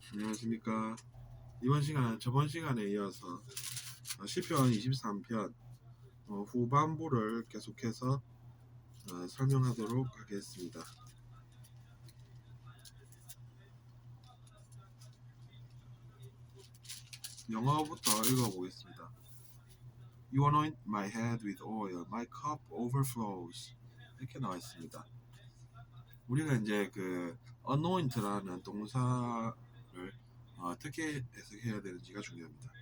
안녕하십니까. 이번 시간 저번 시간에 이어서 시편 23편 후반부를 계속해서 설명하도록 하겠습니다. 영어부터 읽어보겠습니다. You anoint my head with oil, my cup overflows. 이렇게 나와 있습니다. 우리가 이제 그 anoint라는 동사를 어떻게 해석해야 되는지가 중요합니다.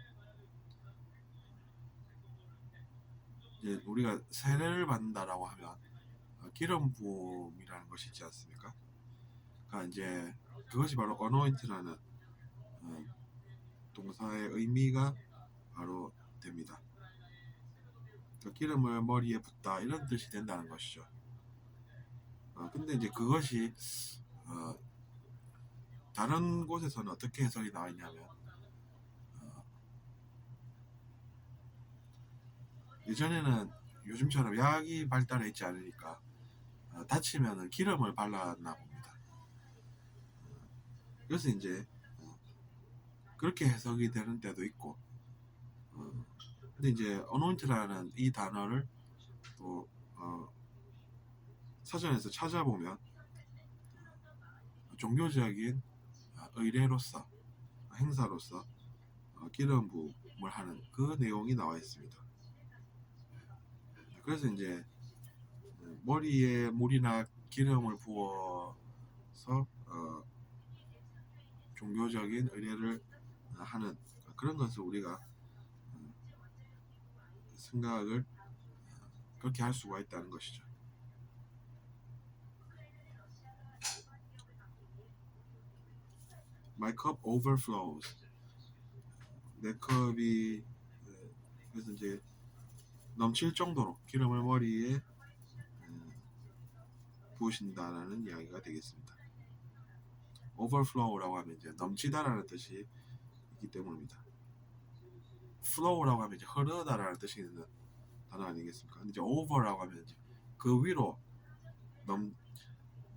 이제 우리가 세례를 받는다라고 하면 기름 부음이라는 것이 있지 않습니까? 그러니까 이제 그것이 바로 anoint라는 동사의 의미가 바로 됩니다. 그러니까 기름을 머리에 붓다 이런 뜻이 된다는 것이죠. 근데 이제 그것이 다른 곳에서는 어떻게 해석이 나와 있냐면 예전에는 요즘처럼 약이 발달해 있지 않으니까 다치면은 기름을 발랐나 봅니다. 그래서 이제 그렇게 해석이 되는 때도 있고 근데 이제 anoint라는 이 단어를 또 사전에서 찾아보면 종교적인 의례로서 행사로서 기름 부음을 하는 그 내용이 나와 있습니다. 그래서 이제 머리에 물이나 기름을 부어서 종교적인 의례를 하는 그런 것을 우리가 생각을 그렇게 할 수가 있다는 것이죠. My cup overflows. 내 컵이 그래서 이제 넘칠 정도로 기름을 머리에 부으신다라는 이야기가 되겠습니다. overflow라고 하면 이제 넘치다라는 뜻이 있기 때문입니다. flow라고 하면 이제 흐르다라는 뜻이 있는 단어 아니겠습니까? 근데 이제 over라고 하면 이제 그 위로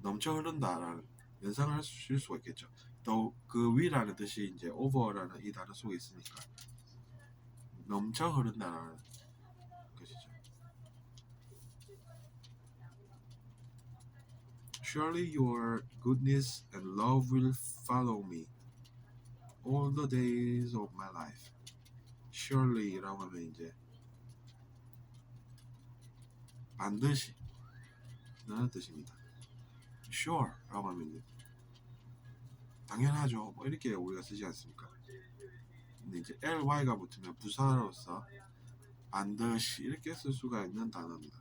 넘쳐 흐른다라는 연상을 하실 수가 있겠죠. 또 그 위라는 뜻이 이제 over라는 이 단어 속에 있으니까 넘쳐 흐른다라는 것이죠. Surely your goodness and love will follow me all the days of my life. Surely라고 하면 이제 반드시 라는 뜻입니다. Sure라고 하면 이제 당연하죠. 뭐 이렇게 우리가 쓰지 않습니까? 근데 이제 ly가 붙으면 부사로서 반드시 이렇게 쓸 수가 있는 단어입니다.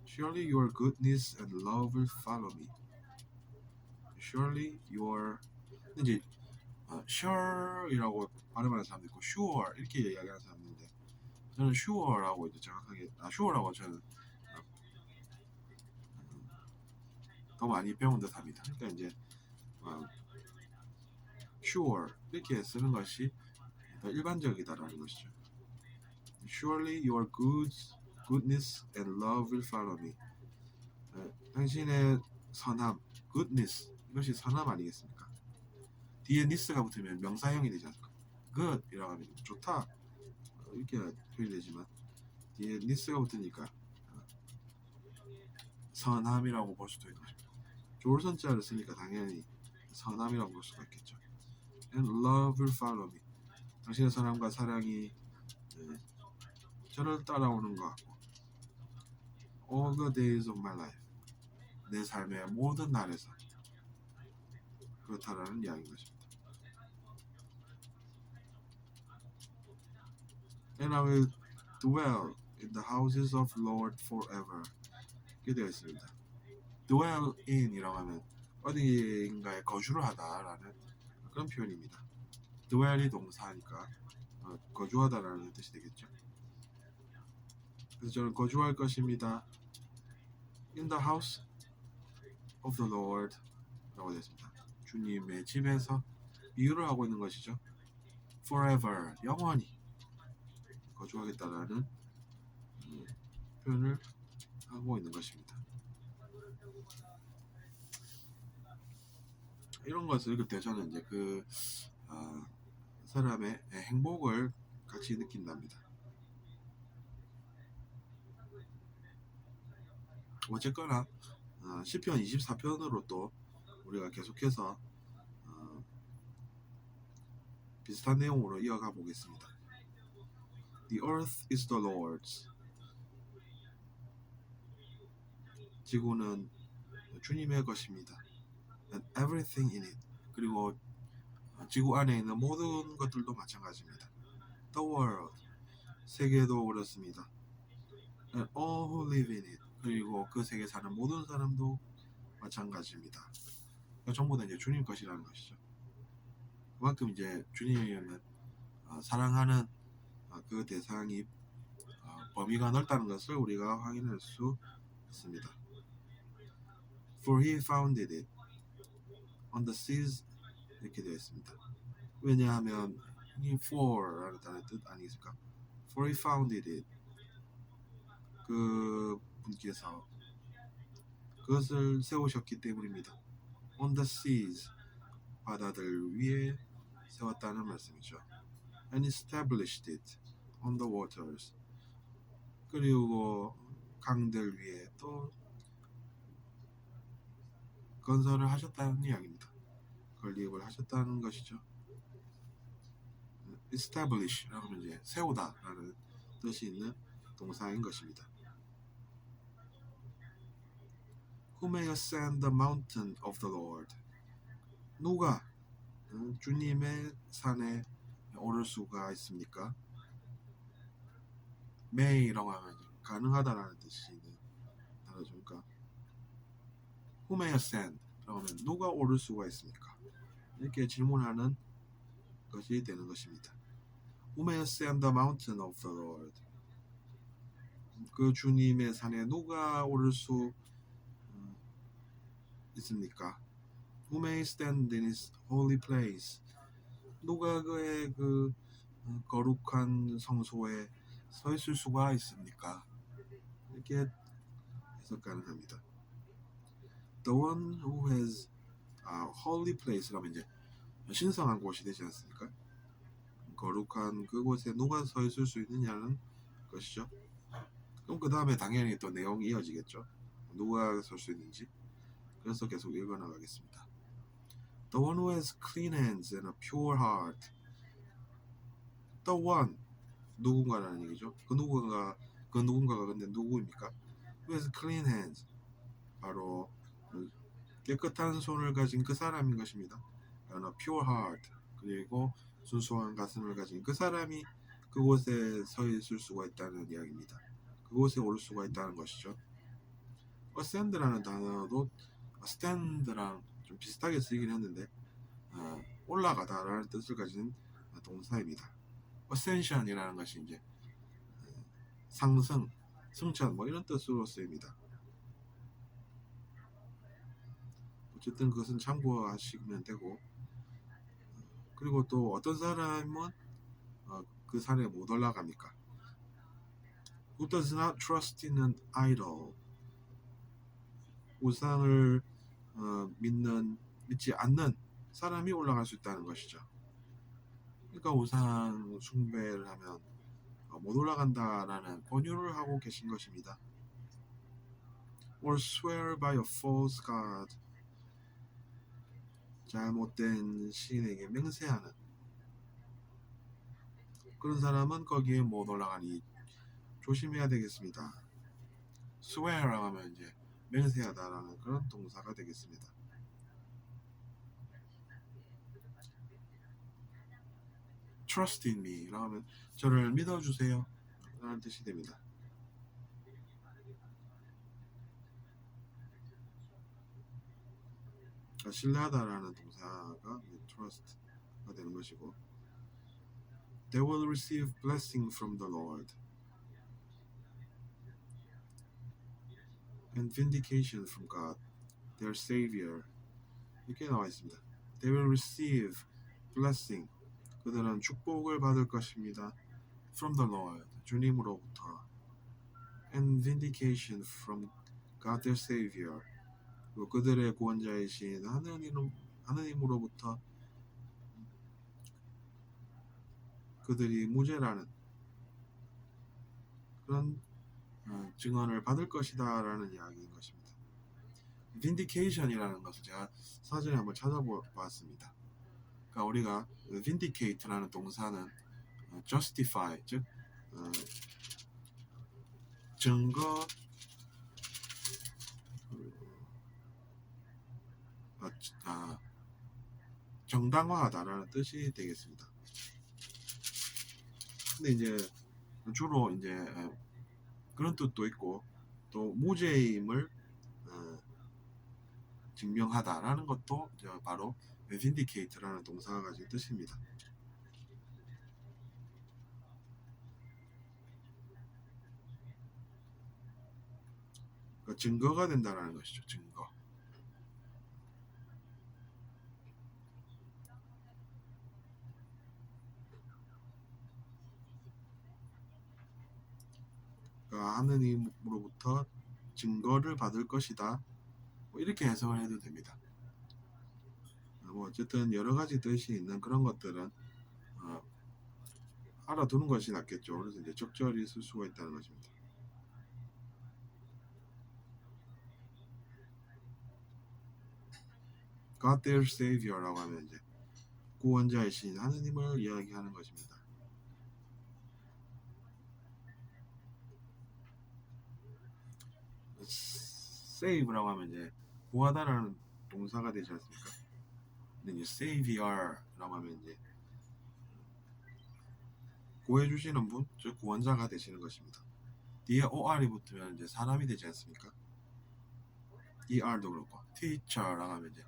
Surely your goodness and love will follow me. Surely your 이제 sure이라고 발음하는 사람도 있고 sure 이렇게 이야기하는 사람도 있는데 저는 sure라고 이제 정확하게 sure라고 저는 더 많이 배운 듯합니다. 그러니까 이제 sure 이렇게 쓰는 것이 더 일반적이다라는 것이죠. Surely your goodness and love will follow me. 당신의 선함, goodness 이것이 선함 아니겠습니까? 뒤에 ness가 붙으면 명사형이 되지 않습니까? good이라고 하면 좋다 이렇게 표현이 되지만 뒤에 ness가 붙으니까 선함이라고 볼 수도 있는 것입니다. 좋을 선자를 쓰니까 당연히 선함이라고 볼 수가 있겠죠. And love will follow me. 당신의 선함과 사랑이 저를 따라오는 것 같고 all the days of my life 내 삶의 모든 날에서 그렇다라는 이야기인 것입니다. And I will dwell in the houses of Lord forever. 이렇게 되어 있습니다. dwell in이라고 하면 어디인가에 거주를 하다라는 그런 표현입니다. dwell이 동사니까 거주하다라는 뜻이 되겠죠. 그래서 저는 거주할 것입니다. In the house of the Lord 라고 되어 있습니다. 주님의 집에서 비유를 하고 있는 것이죠. forever 영원히 거주하겠다라는 표현을 하고 있는 것입니다. 이런 것을 그때 저는 이제 그 사람의 행복을 같이 느낀답니다. 어쨌거나 시편 24편으로 또 우리가 계속해서 비슷한 내용으로 이어가 보겠습니다. The earth is the Lord's. 지구는 주님의 것입니다. And everything in it. 그리고 지구 안에 있는 모든 것들도 마찬가지입니다. The world. 세계도 그렇습니다. And all who live in it. 그리고 그 세계에 사는 모든 사람도 마찬가지입니다. 그러니까 전부 다 이제 주님 것이라는 것이죠. 그만큼 이제 주님은 사랑하는 그 대상이 범위가 넓다는 것을 우리가 확인할 수 있습니다. For he founded it on the seas 이렇게 되어 있습니다. 왜냐하면 이 for라는 단어의 뜻 아니겠습니까? For he founded it 그 분께서 그것을 세우셨기 때문입니다. On the seas 바다들 위에 세웠다는 말씀이죠. And established it on the waters 그리고 강들 위에 또 건설을 하셨다는 이야기입니다. 건립을 하셨다는 것이죠. Establish라고 하면 이제 세우다라는 뜻이 있는 동사인 것입니다. Who may ascend the mountain of the Lord? 누가 주님의 산에 오를 수가 있습니까? may라고 하면 가능하다라는 뜻이 있는 단어죠. 그러니까 Who may ascend? 라고 하면 누가 오를 수가 있습니까? 이렇게 질문하는 것이 되는 것입니다. Who may ascend the mountain of the Lord? 그 주님의 산에 누가 오를 수 있습니까? Who may stand in his holy place? 누가 그의 그 거룩한 성소에 서 있을 수가 있습니까? 이렇게 해석 가능합니다. The one who has a holy place라면 이제 신성한 곳이 되지 않습니까? 거룩한 그곳에 누가 서 있을 수 있느냐는 것이죠. 그럼 그 다음에 당연히 또 내용이 이어지겠죠. 누가 설 수 있는지. 그래서 계속 읽어나가겠습니다. The one who has clean hands and a pure heart. The one 누군가라는 얘기죠. 그 누군가가 근데 누구입니까? Who has clean hands 바로 깨끗한 손을 가진 그 사람인 것입니다. and a pure heart 그리고 순수한 가슴을 가진 그 사람이 그곳에 서 있을 수가 있다는 이야기입니다. 그곳에 오를 수가 있다는 것이죠. ascend라는 단어도 stand랑 좀 비슷하게 쓰이긴 했는데 올라가다라는 뜻을 가진 동사입니다. ascension이라는 것이 이제 상승, 승천 뭐 이런 뜻으로 쓰입니다. 어쨌든 그것은 참고하시면 되고 그리고 또 어떤 사람은 그 산에 못 올라갑니까? Who does not trust in an idol? 우상을 믿지 않는 사람이 올라갈 수 있다는 것이죠. 그러니까 우상 숭배를 하면 못 올라간다라는 권유를 하고 계신 것입니다. Or swear by a false god. 잘못된 신에게 맹세하는 그런 사람은 거기에 못 올라가니 조심해야 되겠습니다. swear라고 하면 이제 맹세하다라는 그런 동사가 되겠습니다. trust in me라고 하면 저를 믿어주세요 라는 뜻이 됩니다. 신뢰하다라는 동사가 trust가 되는 것이고 They will receive blessing from the Lord and vindication from God, their Savior. 이렇게 나와 있습니다. They will receive blessing. 그들은 축복을 받을 것입니다. From the Lord. 주님으로부터. And vindication from God, their Savior. 그들의 구원자이신 하느님으로부터 그들이 무죄라는 그런 증언을 받을 것이다 라는 이야기인 것입니다. vindication이라는 것을 제가 사전에 한번 찾아보았습니다. 그러니까 우리가 vindicate라는 동사는 justify 즉 증거 정당화하다라는 뜻이 되겠습니다. 근데 이제 주로 이제 그런 뜻도 있고 또 무죄임을 증명하다라는 것도 바로 vindicate라는 동사가 가진 뜻입니다. 그러니까 증거가 된다라는 것이죠. 증거. 그러니까 하느님으로부터 증거를 받을 것이다. 뭐 이렇게 해석을 해도 됩니다. 뭐 어쨌든 여러 가지 뜻이 있는 그런 것들은 알아두는 것이 낫겠죠. 그래서 이제 적절히 쓸 수가 있다는 것입니다. God their Savior라고 하면 이제 구원자이신 하느님을 이야기하는 것입니다. Save라고 하면 이제 구하다라는 동사가 되지 않습니까? 근데 이제 Savior라고 하면 이제 구해주시는 분, 즉 구원자가 되시는 것입니다. 뒤에 or이 붙으면 이제 사람이 되지 않습니까? er도 그렇고 teacher라고 하면 이제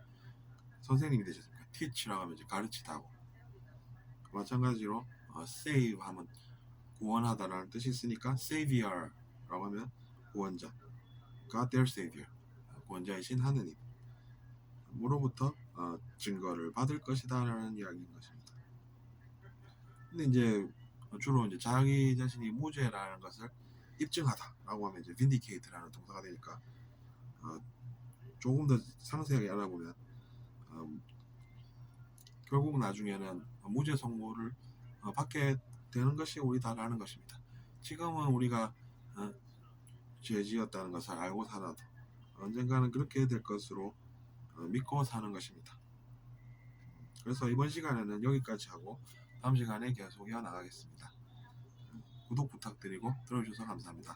선생님이 되셨습니까? teach라고 하면 이제 가르치다고. 마찬가지로 save 하면 구원하다라는 뜻이 있으니까 savior라고 하면 구원자, God their Savior, 구원자이신 하느님 으로부터 증거를 받을 것이다라는 이야기인 것입니다. 근데 이제 주로 이제 자기 자신이 무죄라는 것을 입증하다라고 하면 이제 vindicate라는 동사가 되니까 조금 더 상세하게 알아보면 결국 나중에는 무죄 선고를 받게 되는 것이 우리다라는 것입니다. 지금은 우리가 죄지었다는 것을 알고 살아도 언젠가는 그렇게 될 것으로 믿고 사는 것입니다. 그래서 이번 시간에는 여기까지 하고 다음 시간에 계속 이어나가겠습니다. 구독 부탁드리고 들어주셔서 감사합니다.